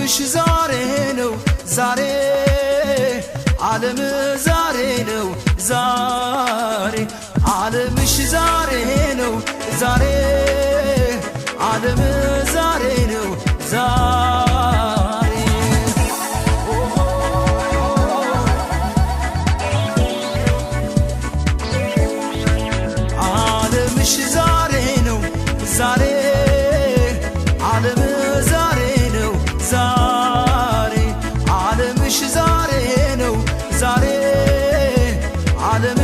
ዓለምሽ ዛሬ ነው ዛሬ ዓለም ዛሬ ነው ዛሬ ዓለምሽ ዛሬ ነው ዛሬ ዓለም ዛሬ ነው ዛሬ ዓለምሽ ዛሬ ነው ዛሬ ዓለም ዛሬ ነው ዛሬ ዓለምሽ ዛሬ ነው ዛሬ ዓለም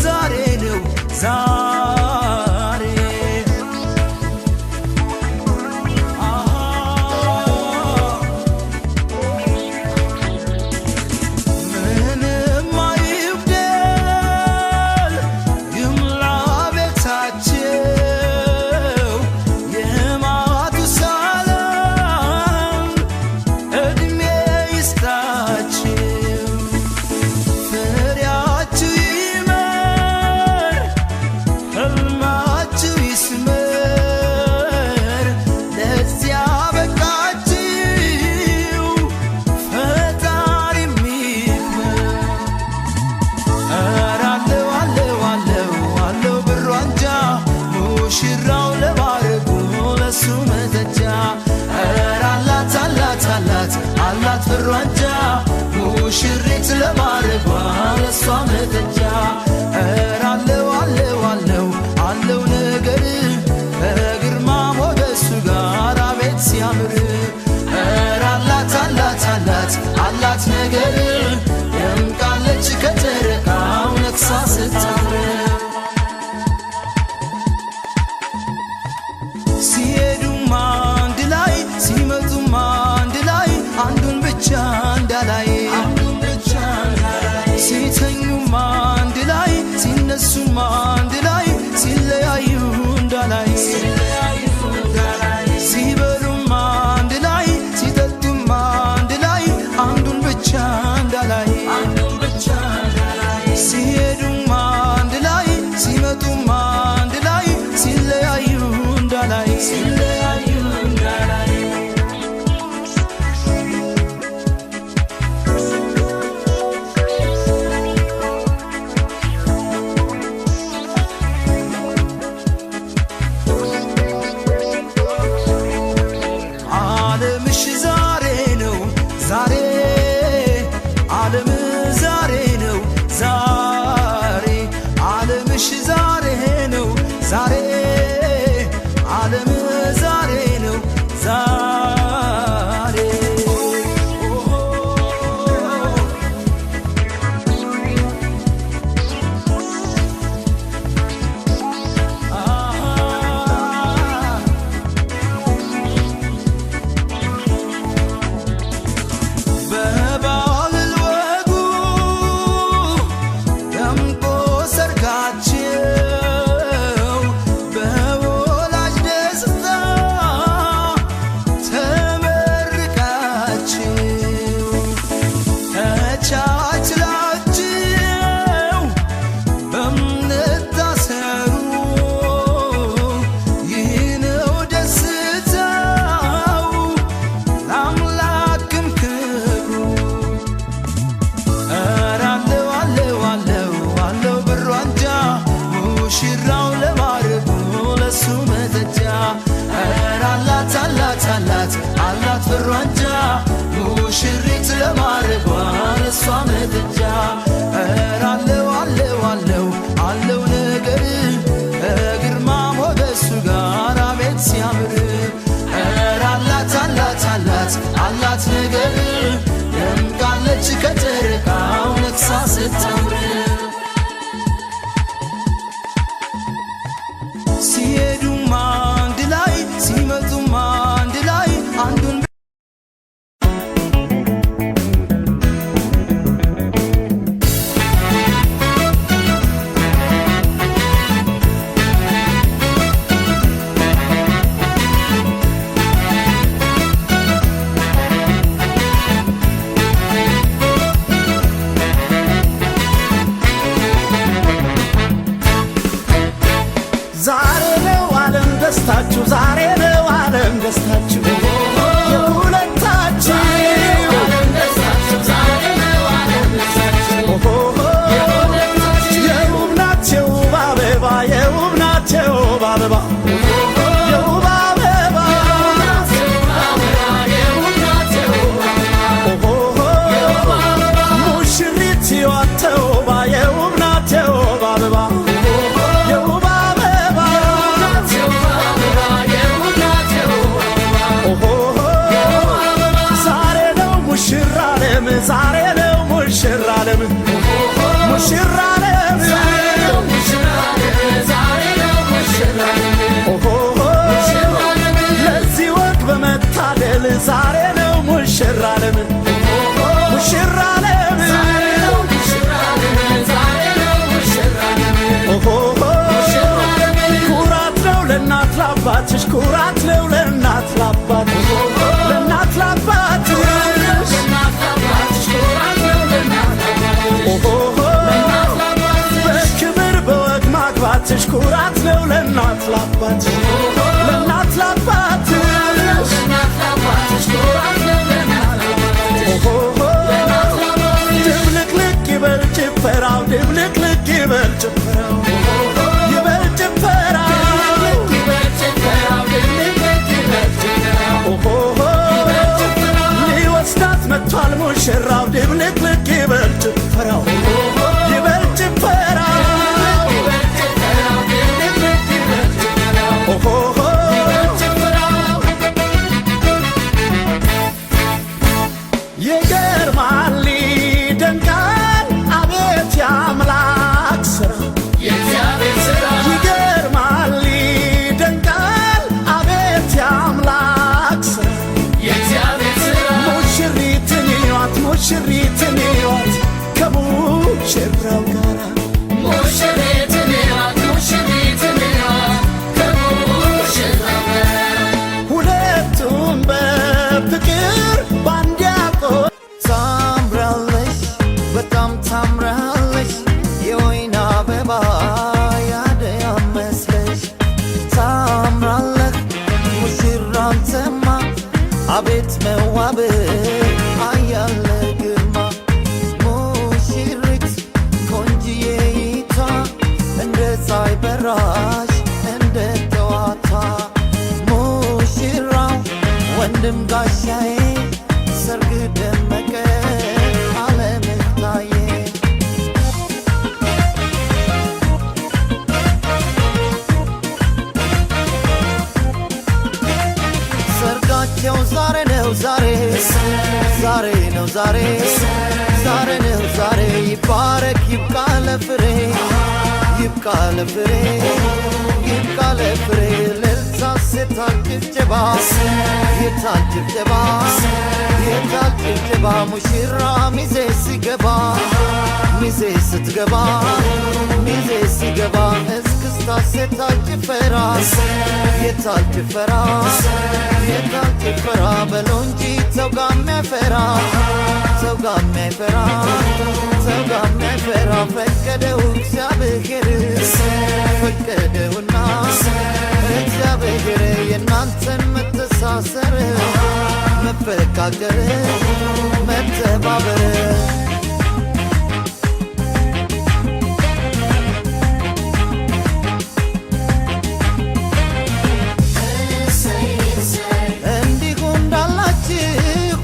ዛሬ ነው ዛሬ ምንም አይጉደል ይምላ ቤታቸው የማቱሳላም ዕድሜ ይስጣቸው ፍሬያችሁ ይመር ሕልማችሁ ይስመር ለዚያ በቃችሁ ፈጣሪ ይክበር ኧረ አለው አለው አለው አለው ብሩ አንጃ ሙሽራው ለባረጉ ለሱ መተጃ ኧረ አላት አላት አላት አላት ብሩ አንጃ ሙሽሪት ለባረጓ ለሷ መተጃ ኧረ አለው አለው አለው አለው ነገር ከግርማ ሞገሱ ጋር አቤት ሲያምር ኧረ አላት አላት አላት አላት ነገር ደምቃለች ከጨረቃው ነግሳ ስታምር ሲሄዱም አንድ ላይ ሲመጡም አንድ ላይ አንዱን ብቻ እንዳላይ ሲተኙም አንድ ላይ ሲነሱም አንድ ላይ ሲለያዩ እንዳላይ ሲበሉም አንድ ላይ ሲጠጡም አንድ ላይ አንዱን ብቻ እንዳላይ ሲሄዱም አንድ ላይ ሲመጡም አንድ ላይ ሲለያዩ እንዳላይ ዓለምሽ ዛሬ ነው ዛሬ ዓለም ዛሬ ነው ዛሬ ዓለምሽ ዛሬ ነው ዛሬ ዓለም ዛሬ ነው ዛሬ በባህል ወጉ ደምቆ ሰርጋቸው በወላጅ ደስታ ተመርቃችሁ ተቻችላችሁ በእምነት ታሰሩ ይህ ነው ደስታው ለአምላክም ክብሩ ኧረ አለው አለው አለው አለው ብሩ አንጃ ሙሽራው ለባረጉ ለሱ መተጃ ኧረ አላት አላት አላት አላት ብሩ አንጃ ሙሽሪት ለባረጓ ለሷ መተጃ ኧረ አለው አለው አለው አለው ነገር ከግርማ ሞገሱ ጋር አቤት ሲያምር ኧረ አላት አላት አላት አላት ነገር ደምቃለች ከጨረቃው ነግሳ ስታምር ሲሄዱም አንድ ላይ ሲመጡም አንድ ላይ አንዱን ሙሽራ ዓለም ዛሬ ነው ሙሽራ ዓለም ሙሽራ ዓለም ለዚህ ወግ በመታደል ዛሬ ነው ሙሽራ ዓለም ሙሽራ ዓለም ኩራት ነው ለእናት ላባትሽ ኩራት ነው ለእናት ላባትሽ ለእናት ላባትሽ በክብር በወግ ማግባትሽ ኩራት ነው ለእናት ላባትሽ ለእናት ላባትሽ ድብልቅልቅ ይበል ጭፈራው ድብልቅልቅ ይበል ጭፈራው ይበል ጭፈራው ሊወስዳት መጥቷል ሙሽራው ድብልቅልቅ ይበል ጭፈራው ይበል ጭፈራው ይገርማል ይደንቃል አቤት የአምላክ ሥራ ይገርማል ይደንቃል አቤት የአምላክ ሥራ ሙሽሪትን እዩዋት ሙሽሪትን እዩዋት ከሙሽራው ጋራ ሙሽሪትን እዩዋት ሙሽሪትን እዩዋት ከሙሽራው ጋራ ሁለቱም በፍቅር ባንድ ያቆ ታምራለሽ በጣም ታምራለሽ የወይን አበባ ያደይ መስለሽ ታምራለህ ሙሽራ አንተማ አቤት መዋብ አያለ ግርማ ሙሽሪት ቆንጅዬይቷ እንደ ፀሐይ በራሽ እንደ ጠዋቷ ሙሽራው ወንድም ጋሻዬ ሰርግ ደመቀ ዓለምህ ታየ ሰርጋቸው ዛሬ ነው ዛሬ ዛሬ ነው ዛሬ ዛሬ ነው ዛሬ ይባረክ ይብቃ ለፍሬ ይብቃ ለፍሬ ይብቃ ለፍሬ ልልታ የታል ጭብጨባ የታል ጭብጨባ የታል ጭብጨባ ሙሽራ ሚዜ ሲገባ ሚዜ ስትገባ ሚዜ ሲገባ እስክስታ የታል ጭፈራ የታል ጭፈራ የታል ጭፈራ በለው እንጂ ሰው ጋር የሚያፈራ ሰው ጋር የሚያፈራ ሰው ጋር የሚያፈራ ፈቀደው እግዚአብሔር ፈቀደውና እግዚአብሔር የእናንተን መተሳሰር መፈቃቀር መተባበር እንዲሁ እንዳላችሁ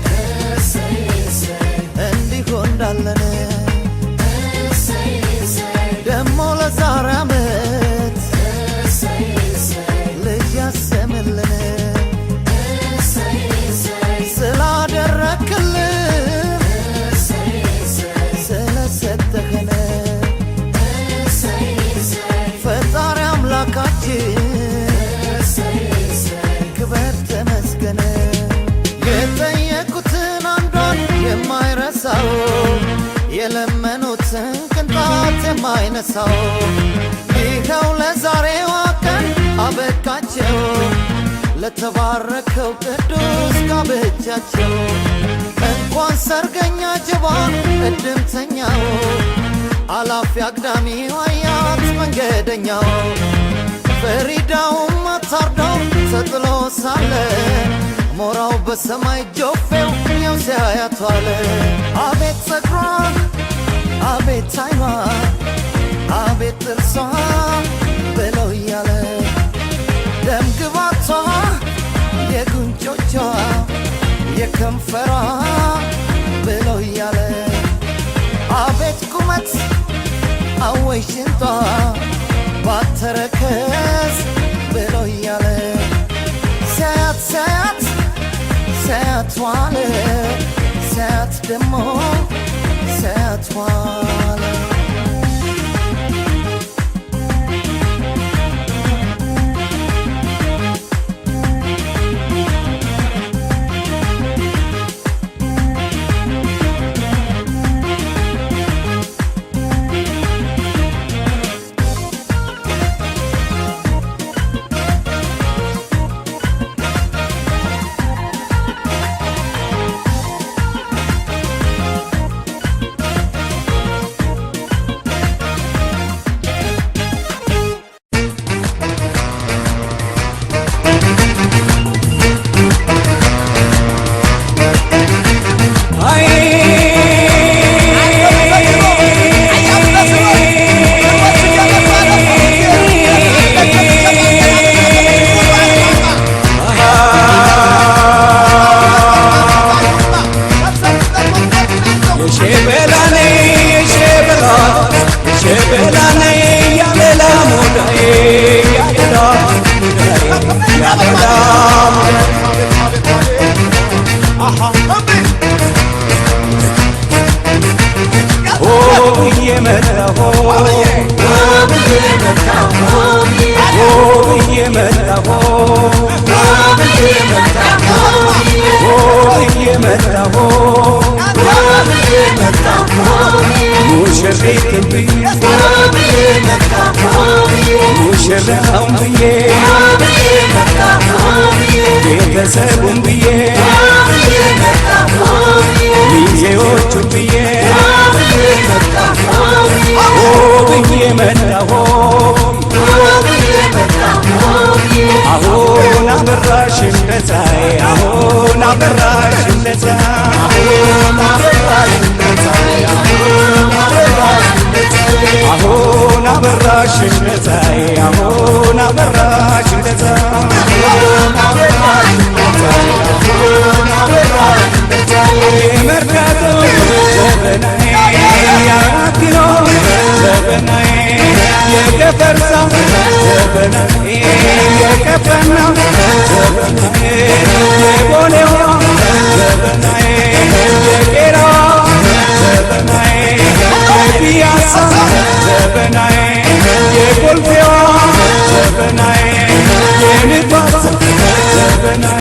እንዲሁ እንዳለን ደሞ ለዛሬ ዓመት ልጅ ያሰምልን ስላደረክልን ስለሰጠህን ፈጣሪ አምላካችን ክበር ተመስገን። የጠየቁትን አንዷን የማይረሳው የለመኑትን ቅንጣት የማይነሳው ይኸው ለዛሬዋ ቀን አበቃቸው ለተባረከው ቅዱስ ጋብቻቸው። እንኳን ሰርገኛ ጅባ እድምተኛው አላፊ አግዳሚው አያት መንገደኛው ፈሪዳውም አታርዳው ተጥሎ ሳለ ሞራው በሰማይ ጆፌው ያው ሲያያቷለ አቤት ጸጉሯ አቤት አይኗ አቤት ጥርሷ ብለው እያለ ደም ግባቷ የጉንጮቿ የከንፈሯ ብለው እያለ አቤት ቁመት አወይ ሽንጧ ባተረከዝ ብለው እያለ ሲያያት ሲያያት ሲያያት ዋለ ሌት ደሞ ሰጥቷል Zebana,